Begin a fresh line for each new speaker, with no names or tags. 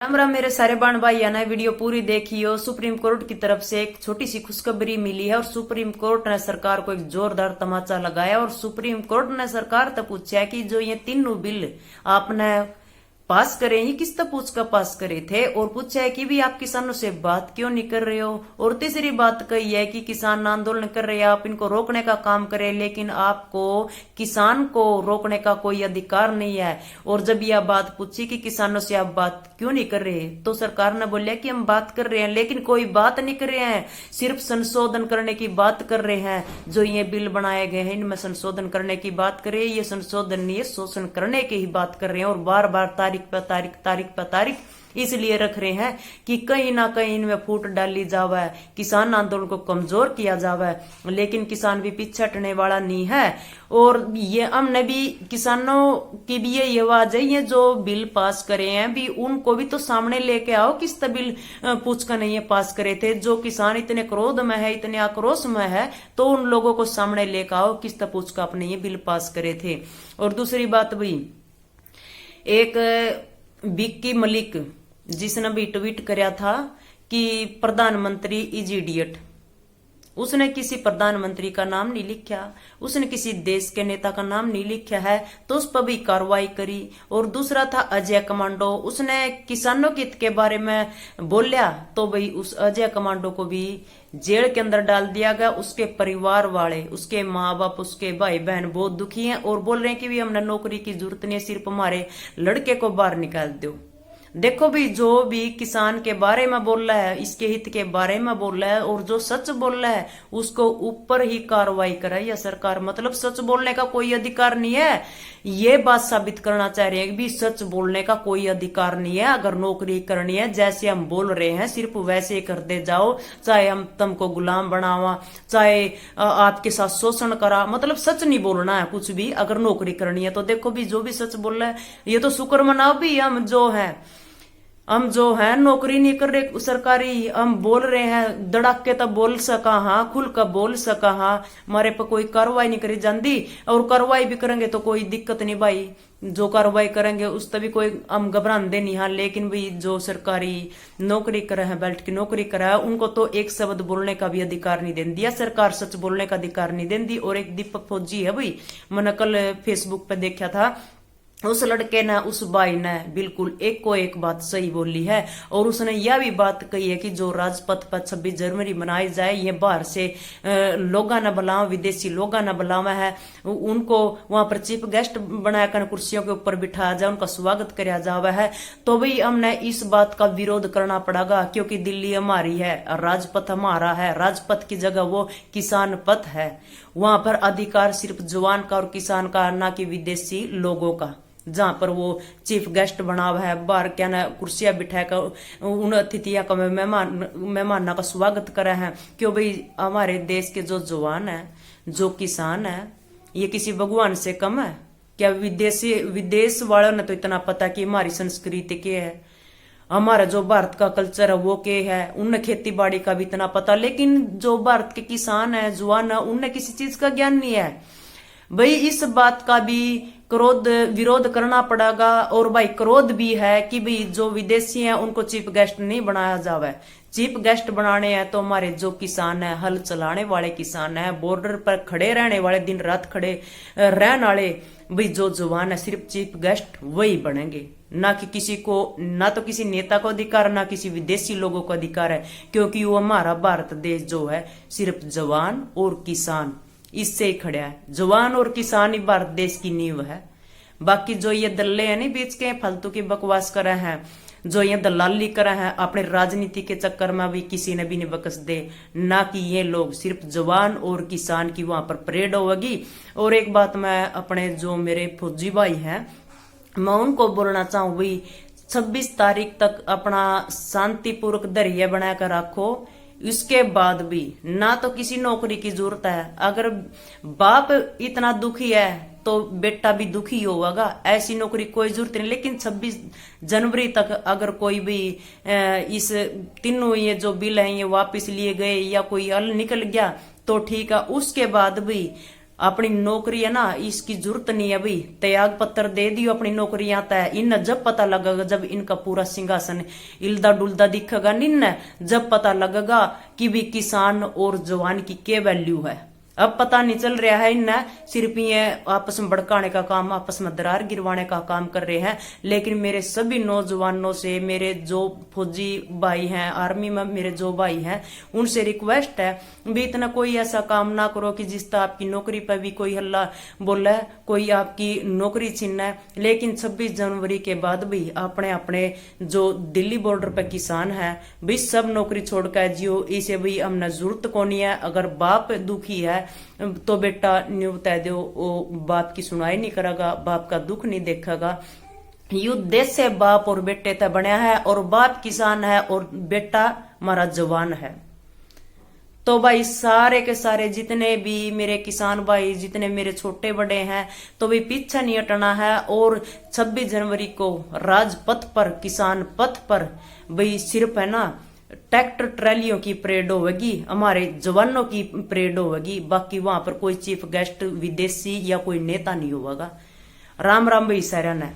राम राम मेरे सारे बाण भाई आना वीडियो पूरी देखियो। सुप्रीम कोर्ट की तरफ से एक छोटी सी खुशखबरी मिली है और सुप्रीम कोर्ट ने सरकार को एक जोरदार तमाचा लगाया और सुप्रीम कोर्ट ने सरकार तक पूछा कि जो ये तीनों बिल आपने पास करे ये किस तरह पूछ कर पास करे थे और पूछा है कि भी आप किसानों से बात क्यों नहीं कर रहे हो। और तीसरी बात कही है कि किसान आंदोलन कर रहे हैं, आप इनको रोकने का काम करें, लेकिन आपको किसान को रोकने का कोई अधिकार नहीं है। और जब यह बात पूछी कि किसानों से आप बात क्यों नहीं कर रहे, तो सरकार ने बोलिया कि हम बात कर रहे हैं लेकिन कोई बात नहीं कर रहे हैं, सिर्फ संशोधन करने की बात कर रहे हैं। जो ये बिल बनाए गए हैं इनमें संशोधन करने की बात कर रहे हैं, ये संशोधन नहीं है, शोषण करने की ही बात कर रहे हैं। और बार बार तारीख पर तारीख इसलिए रख रहे हैं कि कहीं ना कहीं इनमें फूट डाली जावे, किसान आंदोलन को कमजोर किया जावे। लेकिन किसान भी पीछे हटने वाला नहीं है। और ये हमने भी किसानों की भी ये आवाज है, ये जो बिल पास करे हैं भी उनको भी तो सामने लेके आओ, किस तरह बिल पूछ कर नहीं पास करे थे। जो किसान इतने क्रोध में है, इतने आक्रोश में है, तो उन लोगों को सामने लेकर आओ किस तरह पूछ कर अपने ये बिल पास करे थे। और दूसरी बात भी, एक विक्की मलिक जिसने भी ट्वीट कराया था कि प्रधानमंत्री इज इडियट, उसने किसी प्रधानमंत्री का नाम नहीं लिखा, उसने किसी देश के नेता का नाम नहीं लिखा है, तो उस पर भी कार्रवाई करी। और दूसरा था अजय कमांडो, उसने किसानों के हित के बारे में बोलिया, तो भाई उस अजय कमांडो को भी जेल के अंदर डाल दिया गया। उसके परिवार वाले, उसके माँ बाप, उसके भाई बहन बहुत दुखी हैं और बोल रहे हैं कि भी हमने नौकरी की जरूरत नहीं है, सिर्फ हमारे लड़के को बाहर निकाल दो। देखो भी, जो भी किसान के बारे में बोल रहा है, इसके हित के बारे में बोल रहा है और जो सच बोल रहा है उसको ऊपर ही कार्रवाई कराई या सरकार। मतलब सच बोलने का कोई अधिकार नहीं है, ये बात साबित करना चाह रहे हैं कि भी सच बोलने का कोई अधिकार नहीं है। अगर नौकरी करनी है, जैसे हम बोल रहे हैं सिर्फ वैसे ही करते जाओ, चाहे हम तुमको गुलाम बनावा, चाहे आपके साथ शोषण करा, मतलब सच नहीं बोलना है कुछ भी अगर नौकरी करनी है। तो देखो भी, जो भी सच बोल रहा है ये तो शुक्र मनाओ भी, हम जो है नौकरी नहीं कर रहे सरकारी, हम बोल रहे हैं धड़ाके तब बोल सका, हाँ खुल कर बोल सका, हाँ हमारे पर कोई कार्रवाई नहीं करी जाती। और कार्रवाई भी करेंगे तो कोई दिक्कत नहीं भाई, जो कार्रवाई करेंगे उस तभी कोई हम घबराते नहीं। हाँ लेकिन भाई जो सरकारी नौकरी करे हैं, बेल्ट की नौकरी करा है, उनको तो एक शब्द बोलने का भी अधिकार नहीं दे दिया सरकार, सच बोलने का अधिकार नहीं दे दी। और एक दीपक फौजी है भाई, मैंने कल फेसबुक पे देखा था, उस लड़के ने, उस भाई ने बिल्कुल एक को एक बात सही बोली है। और उसने यह भी बात कही है कि जो राजपथ पर 26 जनवरी मनाई जाए, ये बाहर से लोगा न बुलावा, विदेशी लोगा न बुलावा है, उनको वहां पर चीफ गेस्ट बनाकर कुर्सियों के ऊपर बिठाया जाए, उनका स्वागत किया जावा है। तो भाई हमने इस बात का विरोध करना पड़ेगा, क्योंकि दिल्ली हमारी है, राजपथ हमारा है, राजपथ की जगह वो किसान पथ है। वहां पर अधिकार सिर्फ जवान का और किसान का, ना कि विदेशी लोगों का। जहां पर वो चीफ गेस्ट बना हुआ है, बाहर क्या ना कुर्सियां बिठाकर उन अतिथियों का मेहमानों का स्वागत करा है। क्यों भाई, हमारे देश के जो जवान है, जो किसान है, ये किसी भगवान से कम है क्या? विदेश वालों ने तो इतना पता कि हमारी संस्कृति क्या है, हमारा जो भारत का कल्चर है वो क्या है, उन्हें खेती बाड़ी का भी इतना पता। लेकिन जो भारत के किसान है, जवान है, उन्हें किसी चीज का ज्ञान नहीं है भाई। इस बात का भी विरोध करना पड़ेगा। और भाई क्रोध भी है कि भाई जो विदेशी हैं उनको चीफ गेस्ट नहीं बनाया जावे। चीफ गेस्ट बनाने हैं तो हमारे जो किसान है, हल चलाने वाले किसान है, बॉर्डर पर खड़े रहने वाले, दिन रात खड़े रहने वाले भाई जो जवान है, सिर्फ चीफ गेस्ट वही बनेंगे, ना कि किसी को, ना तो किसी नेता को अधिकार, ना किसी विदेशी लोगों को अधिकार है। क्योंकि वो हमारा भारत देश जो है सिर्फ जवान और किसान इससे ही खड़ा है। जवान और किसान ही भारत देश की नींव है। बाकी जो ये दल्ले हैं नहीं बीच के फालतू की बकवास करे हैं, जो ये दलाली करे हैं अपने राजनीति के चक्कर में, भी किसी ने भी नहीं बकस दे, ना कि ये लोग सिर्फ जवान और किसान की वहां पर परेड होगी। और एक बात मैं अपने जो मेरे फौजी भाई हैं, मैं उनको बोलना चाहूँ भाई, 26 तारीख तक अपना शांतिपूर्वक धैर्य बनाकर रखो। इसके बाद भी ना तो किसी नौकरी की जरूरत है, अगर बाप इतना दुखी है तो बेटा भी दुखी होगा, ऐसी नौकरी कोई जरूरत नहीं। लेकिन 26 जनवरी तक अगर कोई भी इस तीनों ये जो बिल हैं ये वापस लिए गए या कोई हल निकल गया तो ठीक है। उसके बाद भी अपनी नौकरी है ना, इसकी जरूरत नहीं है भाई, त्याग पत्र दे दियो अपनी नौकरियां तय। इन जब पता लगेगा, जब इनका पूरा सिंहासन इल्दा डुलदा दिखेगा निन्न, जब पता लगेगा कि भी किसान और जवान की क्या वैल्यू है। अब पता नहीं चल रहा है, इन्हें सिर्फ ये आपस में भड़काने का काम, आपस में दरार गिरवाने का काम कर रहे हैं। लेकिन मेरे सभी नौजवानों से, मेरे जो फौजी भाई हैं, आर्मी में मेरे जो भाई हैं, उनसे रिक्वेस्ट है भी इतना कोई ऐसा काम ना करो कि जिससे आपकी नौकरी पर भी कोई हल्ला बोला, कोई आपकी नौकरी छीना है। लेकिन 26 जनवरी के बाद भी अपने अपने जो दिल्ली बॉर्डर पर किसान है भी सब नौकरी छोड़कर जियो, इसे भी हमने जरूरत को नहीं है। अगर बाप दुखी है तो बेटा न्यू बता दो, वो बाप की सुनाई नहीं करेगा, बाप का दुख नहीं देखेगा। युद्ध देश से बाप और बेटे तक बनया है, और बाप किसान है और बेटा हमारा जवान है। तो भाई सारे के सारे जितने भी मेरे किसान भाई, जितने मेरे छोटे बड़े हैं, तो भी पीछे नहीं हटना है। और 26 जनवरी को राजपथ पर, किसान पथ पर भाई सिर्फ है ना ट्रैक्टर ट्रैलियों की परेड होगी, हमारे जवानों की परेड होगी। बाकी वहां पर कोई चीफ गेस्ट विदेशी या कोई नेता नहीं होगा। राम राम भाई सारा ने।